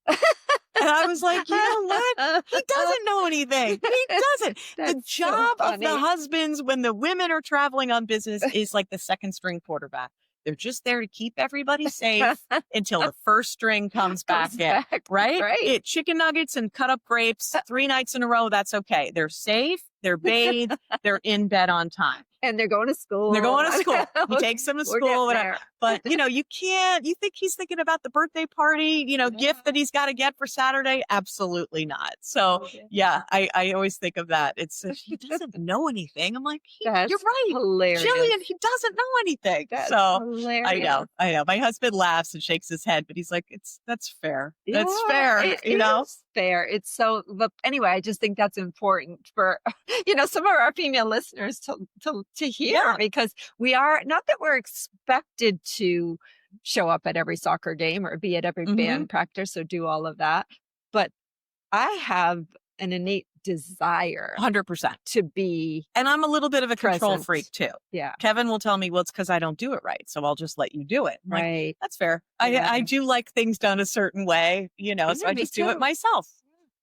And I was like, you know what? He doesn't know anything. He doesn't. The job of the husbands when the women are traveling on business is like the second string quarterback. They're just there to keep everybody safe until the first string comes back in, right? Right. Chicken nuggets and cut up grapes 3 nights in a row. That's okay. They're safe. They're bathed. They're in bed on time. And they're going to school. They're going to school. He takes them to school, whatever. But, you think he's thinking about the birthday party, gift that he's got to get for Saturday? Absolutely not. So, yeah, I always think of that. It's, he doesn't know anything. I'm like, you're right. Hilarious. Jillian, he doesn't know anything. That's so hilarious. I know. My husband laughs and shakes his head, but he's like, that's fair. Yeah, That's fair. It is fair. It's so, but anyway, I just think that's important for, some of our female listeners to hear, because we are, not that we're expected to show up at every soccer game or be at every band practice or do all of that, but I have an innate desire 100% to be, and I'm a little bit of a control present. freak too. Yeah. Kevin will tell me, well, it's because I don't do it right, so I'll just let you do it. I'm right. like, that's fair. Yeah. I do like things done a certain way, so I just do it myself.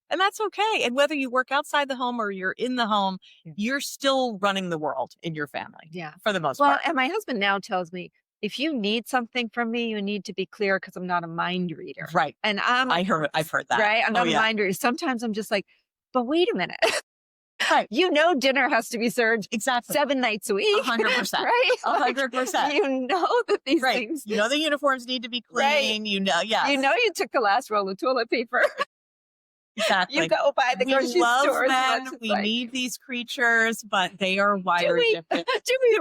And that's okay. And whether you work outside the home or you're in the home, you're still running the world in your family. Yeah. For the most part. Well, and my husband now tells me, if you need something from me, you need to be clear, because I'm not a mind reader. Right. And I've heard that. Right. I'm not a mind reader. Sometimes I'm just like, but wait a minute. Right. Dinner has to be served exactly 7 nights a week. 100%. Right. 100%. You know that these things. The uniforms need to be clean. Right. You took the last roll of toilet paper. Exactly. You go by the grocery store. Men. We need these creatures, but they are wired different. Do we?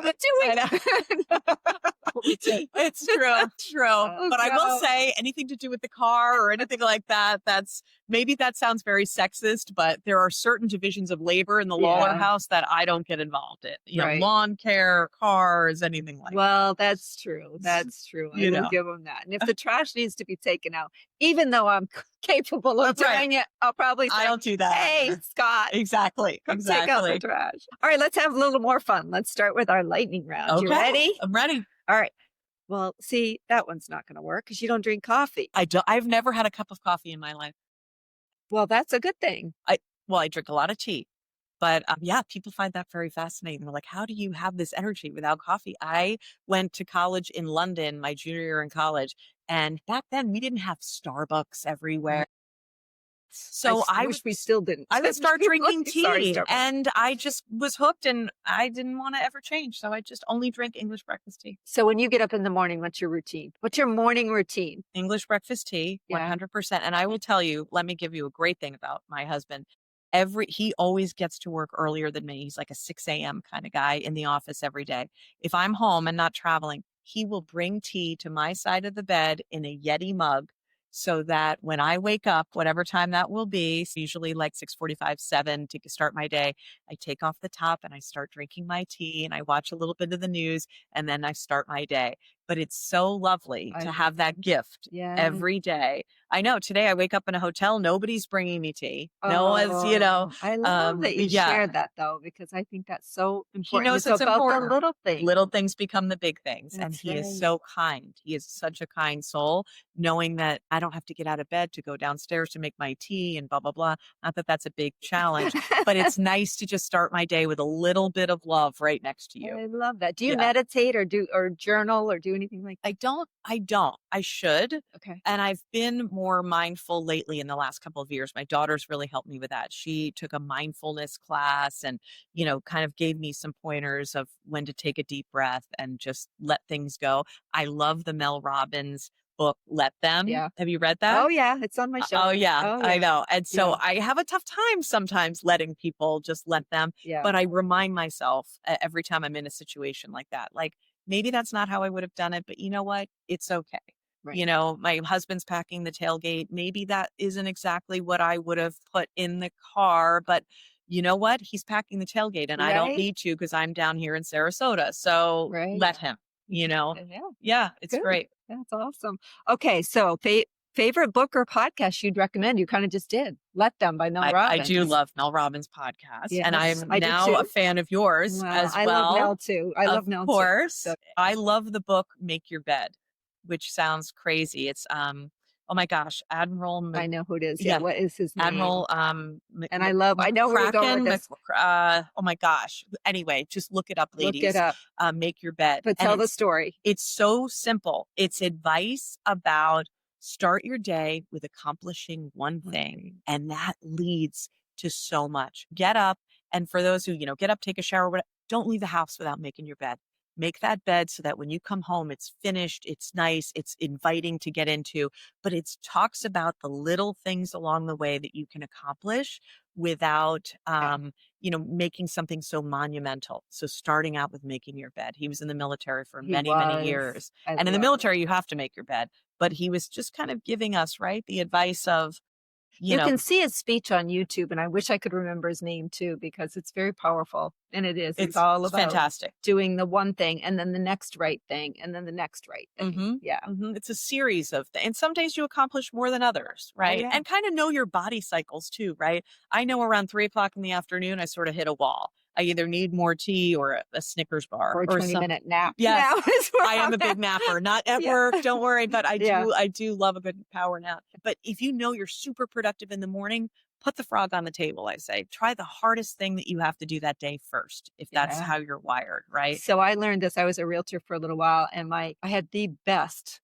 It's true. Oh, but I will say, anything to do with the car or anything like that, maybe that sounds very sexist, but there are certain divisions of labor in the Lawlor house that I don't get involved in. Lawn care, cars, anything like that. Well, that's true. That's true. I will give them that. And if the trash needs to be taken out, even though I'm capable of doing it, I'll probably say, I don't do that. Hey, Scott. Exactly. Take out the trash. All right, let's have a little more fun. Let's start with our lightning round. Okay. You ready? I'm ready. All right. Well, see, that one's not going to work because you don't drink coffee. I've never had a cup of coffee in my life. Well, that's a good thing. I drink a lot of tea. But people find that very fascinating. They're like, how do you have this energy without coffee? I went to college in London, my junior year in college. And back then we didn't have Starbucks everywhere. So I wish we still didn't. I would start drinking tea, Sorry, and I just was hooked, and I didn't want to ever change. So I just only drink English breakfast tea. So when you get up in the morning, what's your routine? What's your morning routine? English breakfast tea, 100%. And I will tell you, let me give you a great thing about my husband. He always gets to work earlier than me. He's like a 6 a.m. kind of guy in the office every day. If I'm home and not traveling, he will bring tea to my side of the bed in a Yeti mug, so that when I wake up, whatever time that will be, usually like 6:45, 7 to start my day, I take off the top and I start drinking my tea and I watch a little bit of the news and then I start my day. but it's so lovely to have that gift Yeah. every day. I know today I wake up in a hotel, nobody's bringing me tea. No one's, you know, I love that you yeah, shared that though, because I think that's so he important. knows It's it's about the important. little things. Little things become the big things. And That's he is right. so kind. He is such a kind soul, knowing that I don't have to get out of bed to go downstairs to make my tea and blah, blah, blah. Not that that's a big challenge, but it's nice to just start my day with a little bit of love right next to you. I love that. Do you Yeah. meditate or journal or do anything like that? I don't. I should. Okay. And I've been more mindful lately in the last couple of years. My daughter's really helped me with that. She took a mindfulness class and, you know, kind of gave me some pointers of when to take a deep breath and just let things go. I love the Mel Robbins book, Let Them. Yeah. Have you read that? Oh yeah, it's on my shelf. Oh yeah, Oh, I yeah. know. And so Yeah. I have a tough time sometimes letting people just let them, Yeah. but I remind myself every time I'm in a situation like that, like maybe that's not how I would have done it, but you know what? It's okay. Right. You know, my husband's packing the tailgate. Maybe that isn't exactly what I would have put in the car, but you know what? He's packing the tailgate and I don't Right. need to because I'm down here in Sarasota. So Right. let him, you know? Yeah. Yeah, it's Good. great. That's awesome. Okay, so favorite book or podcast you'd recommend? You kind of just did. Let Them by Mel I Robbins. do love Mel Robbins' podcast, and Yes, I'm I do now too. a fan of yours Well, as I well. love Mel too. I love Mel Of too. course. So, I love the book Make Your Bed, which sounds crazy. It's oh my gosh, Admiral I know who it is. Yeah. yeah, What is his name? Admiral And I know where you're going with this. Oh my gosh. Anyway, just look it up, Look ladies. it up. Make Your Bed. But And tell the story. it's so simple. It's advice about start your day with accomplishing one thing, and that leads to so much. Get up, and for those who, you know, get up, take a shower, don't leave the house without making your bed. Make that bed so that when you come home, it's finished, it's nice, it's inviting to get into, but it talks about the little things along the way that you can accomplish without, you know, making something so monumental. So starting out with making your bed. He was in the military for many years. And in the military, you have to make your bed. But he was just kind of giving us, right, the advice of, you know, can see his speech on YouTube, and I wish I could remember his name too, because it's very powerful. And it is. It's all about fantastic. Doing the one thing and then the next right thing and then the next right thing. Yeah. It's a series of things. And some days you accomplish more than others, right? yeah. And kind of know your body cycles too, right? I know around 3 o'clock in the afternoon, I sort of hit a wall. I either need more tea or a Snickers bar Or a 20-minute nap. Yes, Now is where I am I'm a big at. napper, not at Yeah. work. Don't worry, but I Yeah. do love a good power nap. But if you know you're super productive in the morning, put the frog on the table. I say, try the hardest thing that you have to do that day first, if that's Yeah. how you're wired, right? So I learned this. I was a realtor for a little while, and I had the best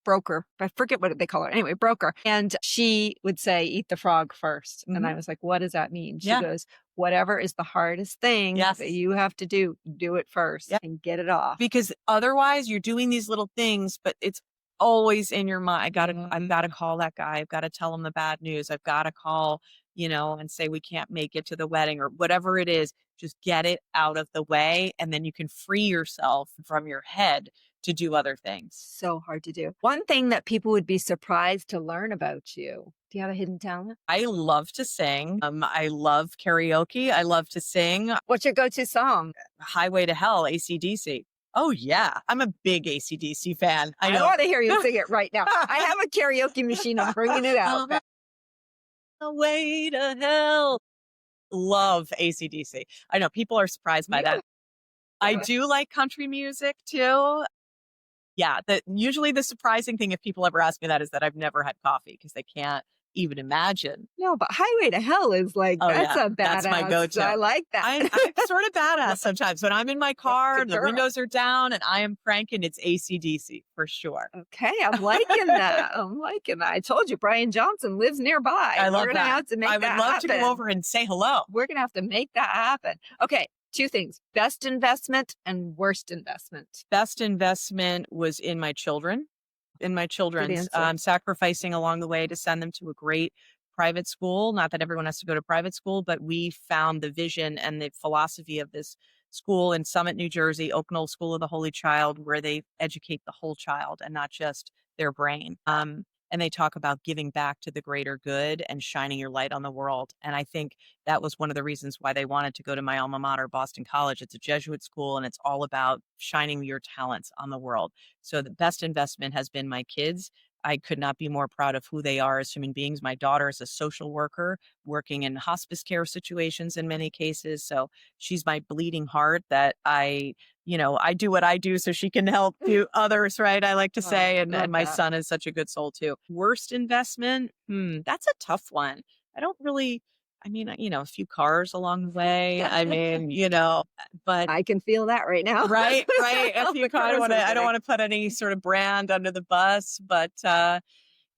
broker. I forget what they call her. Anyway, broker. And she would say, eat the frog first. And I was like, what does that mean? She goes, whatever is the hardest thing that you have to do it first and get it off. Because otherwise you're doing these little things, but it's always in your mind. I've got to call that guy. I've got to tell him the bad news. I've got to call, you know, and say we can't make it to the wedding or whatever it is. Just get it out of the way. And then you can free yourself from your head to do other things. So hard to do. One thing that people would be surprised to learn about you. Do you have a hidden talent? I love to sing. I love karaoke. I love to sing. What's your go-to song? Highway to Hell, AC/DC. Oh, yeah. I'm a big AC/DC fan. I know. want to hear you sing it right now. I have a karaoke machine. I'm bringing it out. Highway to Hell. Love AC/DC. I know people are surprised by that. I do like country music too. Yeah, usually the surprising thing if people ever ask me that is that I've never had coffee because they can't even imagine. No, but Highway to Hell is like, that's a badass. That's my go-to. I like that. I'm sort of badass sometimes. When I'm in my car, the windows are down and I am cranking, it's AC/DC for sure. Okay, I'm liking that. I told you, Brian Johnson lives nearby. I love We're that. Gonna have to make I would love to go over and say hello. We're going to have to make that happen. Okay. Two things, best investment and worst investment. Best investment was in my children. Sacrificing along the way to send them to a great private school. Not that everyone has to go to private school, but we found the vision and the philosophy of this school in Summit, New Jersey, Oak Knoll School of the Holy Child, where they educate the whole child and not just their brain. and they talk about giving back to the greater good and shining your light on the world. And I think that was one of the reasons why they wanted to go to my alma mater, Boston College. It's a Jesuit school, and it's all about shining your talents on the world. So the best investment has been my kids. I could not be more proud of who they are as human beings. My daughter is a social worker working in hospice care situations in many cases. So she's my bleeding heart that I do what I do so she can help do others, right? I like to Oh, say, and love my that. son is such a good soul too. Worst investment? That's a tough one. I don't really, a few cars along the way. But I can feel that right now. right, right. A few The cars. cars are I don't big. want to put any sort of brand under the bus, but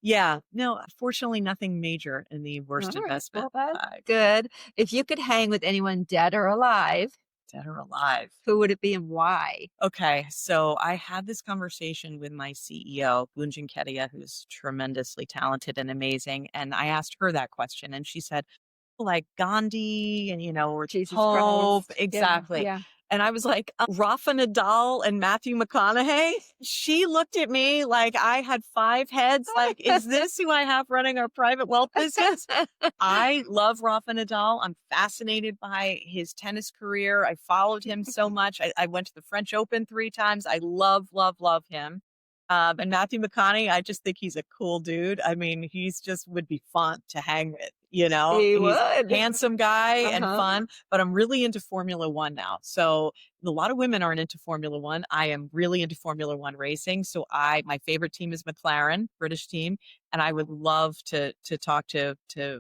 yeah, no, fortunately nothing major in the All worst right. investment Well, that's side, good. If you could hang with anyone dead or alive, dead or alive. who would it be and why? Okay, so I had this conversation with my CEO, Gunjan Kedia, who's tremendously talented and amazing. And I asked her that question, and she said, like Gandhi and, or the Jesus Pope. Christ. Yeah. Exactly. Yeah. And I was like, Rafa Nadal and Matthew McConaughey. She looked at me like I had 5 heads. Like, is this who I have running our private wealth business? I love Rafa Nadal. I'm fascinated by his tennis career. I followed him so much. I went to the French Open 3 times. I love, love, love him. And Matthew McConaughey, I just think he's a cool dude. I mean, he's just would be fun to hang with, He He's would. handsome guy and Uh-huh. fun, but I'm really into Formula One now. So a lot of women aren't into Formula One. I am really into Formula One racing. So my favorite team is McLaren, British team, and I would love to talk to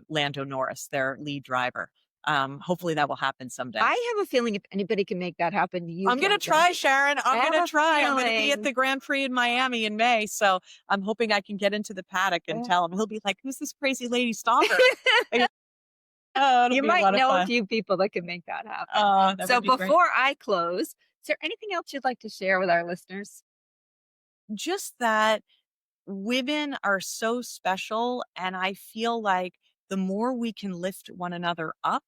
Lando Norris, their lead driver. Hopefully that will happen someday. I have a feeling if anybody can make that happen, you I'm can. going to try, Sharon. I I'm have going a to try. I'm going to be feeling. at the Grand Prix in Miami in May. So I'm hoping I can get into the paddock and tell him. He'll be like, who's this crazy lady stalker? Oh, it'll You be a might lot of know a fun. few people that can make that happen. Oh, that So would be great. before I close, is there anything else you'd like to share with our listeners? Just that women are so special. And I feel like the more we can lift one another up,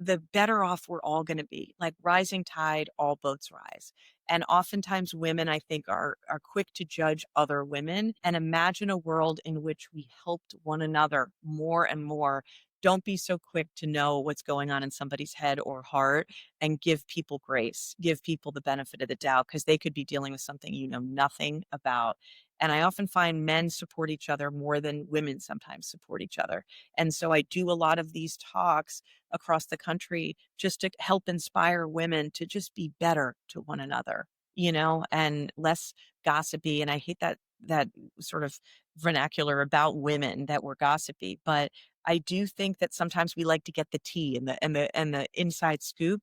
the better off we're all going to be. Like rising tide, all boats rise. And oftentimes women, I think, are quick to judge other women, and imagine a world in which we helped one another more and more. Don't be so quick to know what's going on in somebody's head or heart, and give people grace, give people the benefit of the doubt, because they could be dealing with something you know nothing about. And I often find men support each other more than women sometimes support each other. And so I do a lot of these talks across the country just to help inspire women to just be better to one another, and less gossipy. And I hate that sort of vernacular about women that we're gossipy, but I do think that sometimes we like to get the tea and the inside scoop.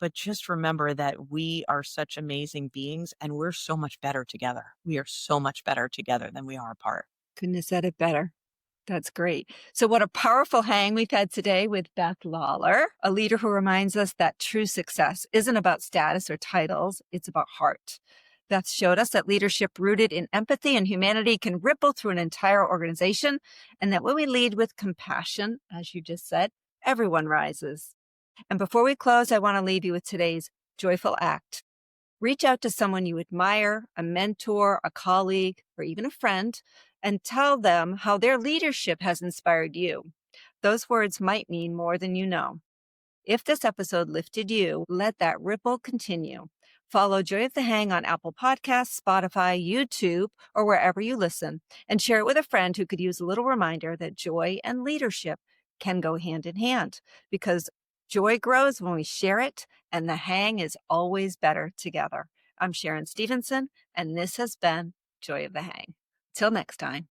But just remember that we are such amazing beings, and we're so much better together. We are so much better together than we are apart. Couldn't have said it better. That's great. So what a powerful hang we've had today with Beth Lawlor, a leader who reminds us that true success isn't about status or titles, it's about heart. Beth showed us that leadership rooted in empathy and humanity can ripple through an entire organization, and that when we lead with compassion, as you just said, everyone rises. And before we close, I want to leave you with today's joyful act. Reach out to someone you admire, a mentor, a colleague, or even a friend, and tell them how their leadership has inspired you. Those words might mean more than you know. If this episode lifted you, let that ripple continue. Follow Joy of the Hang on Apple Podcasts, Spotify, YouTube, or wherever you listen, and share it with a friend who could use a little reminder that joy and leadership can go hand in hand, because joy grows when we share it, and the hang is always better together. I'm Sharon Stevenson, and this has been Joy of the Hang. Till next time.